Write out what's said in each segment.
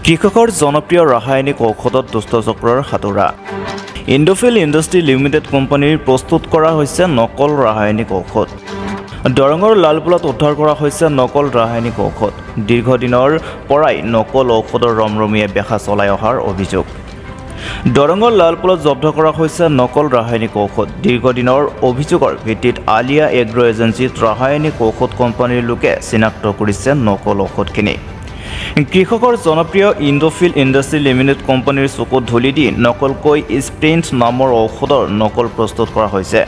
কৃষকৰ জনপ্ৰিয় ৰাসায়নিক ঔষধত দুষ্টচক্ৰৰ হাতোৰা। ইণ্ডোফিল ইণ্ডাষ্ট্ৰী লিমিটেড কোম্পানীৰ প্ৰস্তুত কৰা হৈছে নকল ৰাসায়নিক ঔষধ। দৰঙৰ লালপুলত উদ্ধাৰ কৰা হৈছে নকল ৰাসায়নিক ঔষধ। দীৰ্ঘদিনৰ পৰাই নকল ঔষধৰ ৰমৰমীয়ে বেহা চলাই অহাৰ অভিযোগ। দৰঙৰ লালপুলত জব্দ কৰা হৈছে নকল ৰাসায়নিক ঔষধ। দীৰ্ঘদিনৰ অভিযোগৰ ভিত্তিত আলিয়া এগ্ৰ এজেঞ্চিত ৰাসায়নিক ঔষধ কোম্পানীৰ লোকে চিনাক্ত কৰিছে নকল ঔষধখিনি। কৃষকৰ জনপ্ৰিয় ইণ্ডোফিল ইণ্ডাষ্ট্ৰী লিমিটেড কোম্পানীৰ চকুত ধূলি দি নকলকৈ স্প্ৰিণ্ট নামৰ ঔষধৰ নকল প্ৰস্তুত কৰা হৈছে।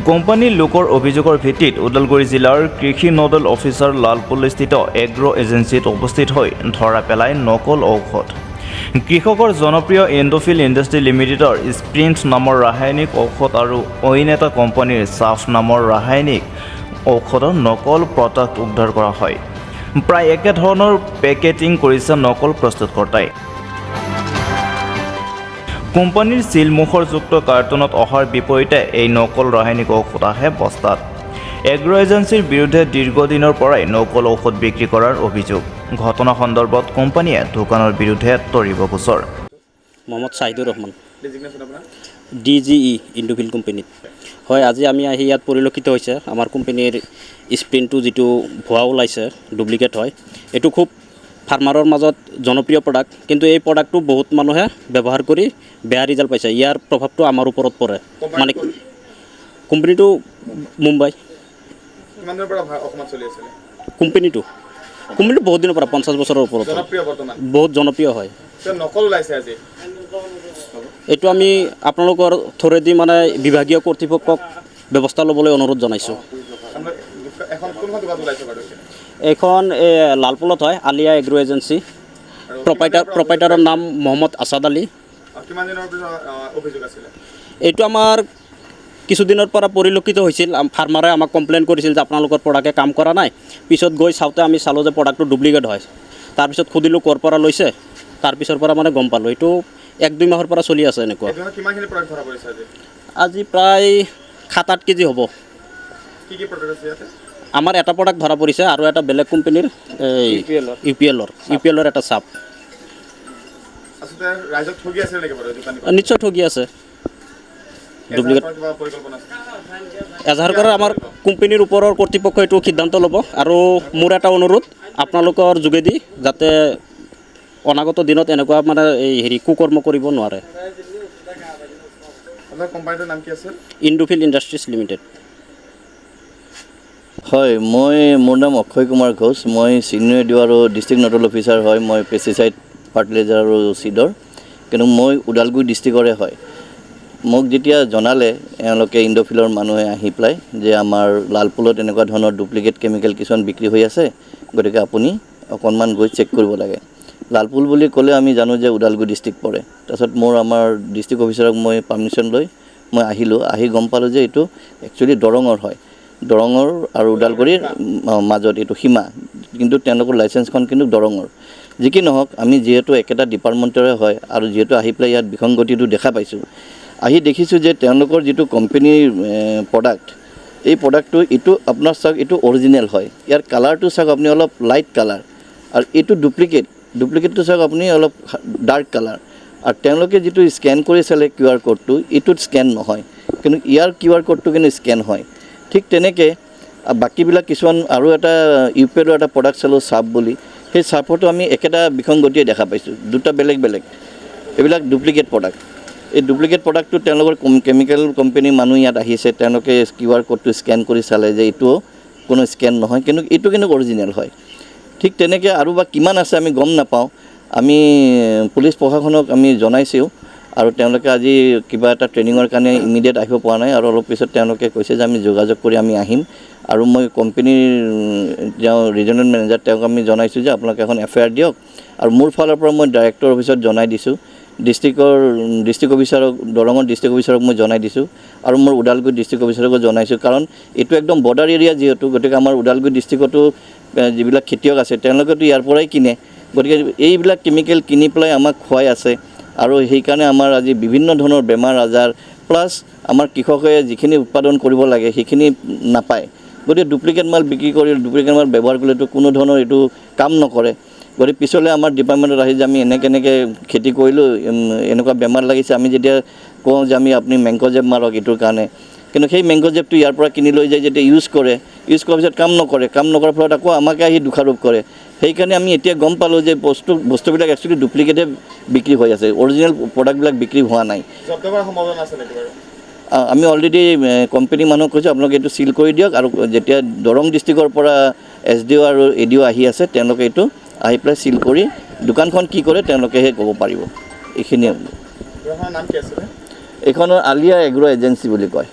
কোম্পানীৰ লোকৰ অভিযোগৰ ভিত্তিত ওদালগুৰি জিলাৰ কৃষি নডেল অফিচাৰ লালপুলস্থিত এগ্ৰ এজেঞ্চিত উপস্থিত হৈ ধৰা পেলায় নকল ঔষধ। কৃষকৰ জনপ্ৰিয় ইণ্ডোফিল ইণ্ডাষ্ট্ৰী লিমিটেডৰ স্প্ৰিণ্ট নামৰ ৰাসায়নিক ঔষধ আৰু অইন এটা কোম্পানীৰ চাফ নামৰ ৰাসায়নিক ঔষধৰ নকল প্ৰডাক্ট উদ্ধাৰ কৰা হয়। প্ৰায় একেধৰণৰ পেকেটিং কৰিছে নকল প্ৰস্তুতকৰ্তাই। কোম্পানীৰ চিলমোহৰযুক্ত কাৰ্টুনত অহাৰ বিপৰীতে এই নকল ৰাসায়নিক ঔষধ আহে বস্তাত। এগ্ৰ এজেঞ্চিৰ বিৰুদ্ধে দীৰ্ঘদিনৰ পৰাই নকল ঔষধ বিক্ৰী কৰাৰ অভিযোগ। ঘটনা সন্দৰ্ভত কোম্পানীয়ে দোকানৰ বিৰুদ্ধে তৰিব গোচৰ। মোহাম্মদ শাহিদুৰ ৰহমান, DGE ইণ্ডোফিল কোম্পানীত। হয়, আজি আমি আহি ইয়াত পৰিলক্ষিত হৈছে আমাৰ কোম্পানীৰ স্প্ৰিনটো যিটো ভুৱা ওলাইছে, ডুপ্লিকেট হয়। এইটো খুব ফাৰ্মাৰৰ মাজত জনপ্ৰিয় প্ৰডাক্ট, কিন্তু এই প্ৰডাক্টটো বহুত মানুহে ব্যৱহাৰ কৰি বেয়া ৰিজাল্ট পাইছে। ইয়াৰ প্ৰভাৱটো আমাৰ ওপৰত পৰে। মানে কোম্পানীটো মুম্বাই। কোম্পানীটো বহুত দিনৰ পৰা 50 বছৰৰ ওপৰত বহুত জনপ্ৰিয় হয়। এইটো আমি আপোনালোকৰ থ্ৰুৱেদি মানে বিভাগীয় কৰ্তৃপক্ষক ব্যৱস্থা ল'বলৈ অনুৰোধ জনাইছোঁ। এইখন লালপুলত হয়, আলিয়া এগ্ৰ এজেঞ্চি। প্ৰপাইটাৰৰ নাম মহম্মদ আছাদ আলী। এইটো আমাৰ কিছুদিনৰ পৰা পৰিলক্ষিত হৈছিল। ফাৰ্মাৰে আমাক কমপ্লেইন কৰিছিল যে আপোনালোকৰ প্ৰডাক্টে কাম কৰা নাই। পিছত গৈ চাওঁতে আমি চালোঁ যে প্ৰডাক্টটো ডুপ্লিকেট হয়। তাৰপিছত সুধিলোঁ ক'ৰ পৰা লৈছে, তাৰপিছৰ পৰা মানে গম পালোঁ। এইটো 1-2 মাহৰ পৰা চলি আছে এনেকুৱা। আজি প্ৰায় 7-8 কেজি হ'ব। আমাৰ এটা প্ৰডাক্ট ধৰা পৰিছে আৰু এটা বেলেগ কোম্পানীৰ UPL-ৰ এটা চাপ। নিশ্চয় ঠগি আছে। ডুপ্লিকেট এজাহাৰ কৰাৰ আমাৰ কোম্পানীৰ ওপৰৰ কৰ্তৃপক্ষই এইটো সিদ্ধান্ত ল'ব। আৰু মোৰ এটা অনুৰোধ আপোনালোকৰ যোগেদি, যাতে অনাগত দিনত এনেকুৱা মানে এই কুকৰ্ম কৰিব নোৱাৰে। ইণ্ডোফিল ইণ্ডাষ্ট্ৰিজ লিমিটেড। হয়, মোৰ নাম অক্ষয় কুমাৰ ঘোষ। মই চিনিয়ৰ ডিঅ' আৰু ডিষ্ট্ৰিক্ট নডেল অফিচাৰ হয়। মই পেষ্টিচাইড, ফাৰ্টিলাইজাৰ আৰু চিডৰ, কিন্তু মই ওদালগুৰি ডিষ্ট্ৰিক্টৰে হয়। মোক যেতিয়া জনালে এওঁলোকে ইণ্ডোফিলৰ মানুহে আহি পেলাই যে আমাৰ লালপুলত এনেকুৱা ধৰণৰ ডুপ্লিকেট কেমিকেল কিছুমান বিক্ৰী হৈ আছে, গতিকে আপুনি অকণমান গৈ চেক কৰিব লাগে। লালপুল বুলি ক'লে আমি জানো যে ওদালগুৰি ডিষ্ট্ৰিক্ট পৰে। তাৰপিছত আমাৰ ডিষ্ট্ৰিক্ট অফিচাৰক মই পাৰ্মিশ্যন লৈ মই আহিলোঁ। আহি গম পালোঁ যে এইটো একচুৱেলি দৰঙৰ হয়। দৰঙৰ আৰু ওদালগুৰিৰ মাজত এইটো সীমা, কিন্তু তেওঁলোকৰ লাইচেঞ্চখন কিন্তু দৰঙৰ। যি কি নহওক, আমি যিহেতু একেটা ডিপাৰ্টমেণ্টৰে হয় আৰু যিহেতু আহি পেলাই ইয়াত বিসংগতিটো দেখা পাইছোঁ, আহি দেখিছোঁ যে তেওঁলোকৰ যিটো কোম্পানীৰ প্ৰডাক্ট, এই প্ৰডাক্টটো এইটো আপোনাৰ চাওক, এইটো অৰিজিনেল হয়। ইয়াৰ কালাৰটো চাওক আপুনি, অলপ লাইট কালাৰ, আৰু এইটো ডুপ্লিকেটটো চাওক আপুনি, অলপ ডাৰ্ক কালাৰ। আৰু তেওঁলোকে যিটো স্কেন কৰি চালে QR কোডটো, এইটোত স্কেন নহয়, কিন্তু ইয়াৰ QR কোডটো কিন্তু স্কেন হয়। ঠিক তেনেকৈ বাকীবিলাক কিছুমান আৰু এটা UPL-ৰ এটা প্ৰডাক্ট চালোঁ, চাপ বুলি। সেই চাপতো আমি একেটা বিসংগতিয়ে দেখা পাইছোঁ, দুটা বেলেগ বেলেগ। এইবিলাক ডুপ্লিকেট প্ৰডাক্ট। এই ডুপ্লিকেট প্ৰডাক্টটো তেওঁলোকৰ কেমিকেল কোম্পানীৰ মানুহ ইয়াত আহিছে, তেওঁলোকে QR কোডটো স্কেন কৰি চালে যে এইটোও কোনো স্কেন নহয়, কিন্তু এইটো কিন্তু অৰিজিনেল হয়। ঠিক তেনেকৈ আৰু বা কিমান আছে আমি গম নাপাওঁ। আমি পুলিচ প্ৰশাসনক আমি জনাইছোঁ, আৰু তেওঁলোকে আজি কিবা এটা ট্ৰেইনিঙৰ কাৰণে ইমিডিয়েট আহিব পৰা নাই, আৰু অলপ পিছত তেওঁলোকে কৈছে যে আমি যোগাযোগ কৰি আমি আহিম। আৰু মই কোম্পানীৰ ৰিজনেল মেনেজাৰ, তেওঁক আমি জনাইছোঁ যে আপোনালোকে এখন FIR দিয়ক। আৰু মোৰ ফালৰ পৰা মই ডাইৰেক্টৰ অফিচত জনাই দিছোঁ, ডিষ্ট্ৰিক্ট অফিচাৰক, দৰঙৰ ডিষ্ট্ৰিক্ট অফিচাৰক মই জনাই দিছোঁ, আৰু মোৰ ওদালগুৰি ডিষ্ট্ৰিক্ট অফিচাৰকো জনাইছোঁ। কাৰণ এইটো একদম বৰ্ডাৰ এৰিয়া যিহেতু, গতিকে আমাৰ ওদালগুৰি ডিষ্ট্ৰিক্টতো যিবিলাক খেতিয়ক আছে তেওঁলোকেতো ইয়াৰ পৰাই কিনে। গতিকে এইবিলাক কেমিকেল কিনি পেলাই আমাক খুৱাই আছে, আৰু সেইকাৰণে আমাৰ আজি বিভিন্ন ধৰণৰ বেমাৰ আজাৰ, প্লাছ আমাৰ কৃষকে যিখিনি উৎপাদন কৰিব লাগে সেইখিনি নাপায়। গতিকে ডুপ্লিকেট মাল বিক্ৰী কৰি, ডুপ্লিকেট মাল ব্যৱহাৰ কৰিলেতো কোনো ধৰণৰ এইটো কাম নকৰে। গতিকে পিছলৈ আমাৰ ডিপাৰ্টমেণ্টত আহি যে আমি এনেকৈ খেতি কৰিলোঁ, এনেকুৱা বেমাৰ লাগিছে, আমি যেতিয়া কওঁ যে আপুনি মেংক'জেব মাৰক এইটোৰ কাৰণে, কিন্তু সেই মেংক'জেবটো ইয়াৰ পৰা কিনি লৈ যায় যেতিয়া ইউজ কৰাৰ পিছত কাম নকৰাৰ ফলত আকৌ আমাকে আহি দোষাৰোপ কৰে। সেইকাৰণে আমি এতিয়া গম পালোঁ যে বস্তুবিলাক একচুৱেলি ডুপ্লিকেটে বিক্ৰী হৈ আছে, অৰিজিনেল প্ৰডাক্টবিলাক বিক্ৰী হোৱা নাই। আমি অলৰেডি কোম্পানী মানুহক কৈছোঁ আপোনালোকে এইটো চিল কৰি দিয়ক, আৰু যেতিয়া দৰং ডিষ্ট্ৰিক্টৰ পৰা SDO আৰু ADO আহি আছে তেওঁলোকে এইটো আহি পেলাই চিল কৰি দোকানখন কি কৰে তেওঁলোকেহে ক'ব পাৰিব। এইখিনিয়ে। এইখনৰ আলিয়া এগ্ৰ এজেঞ্চি বুলি কয়।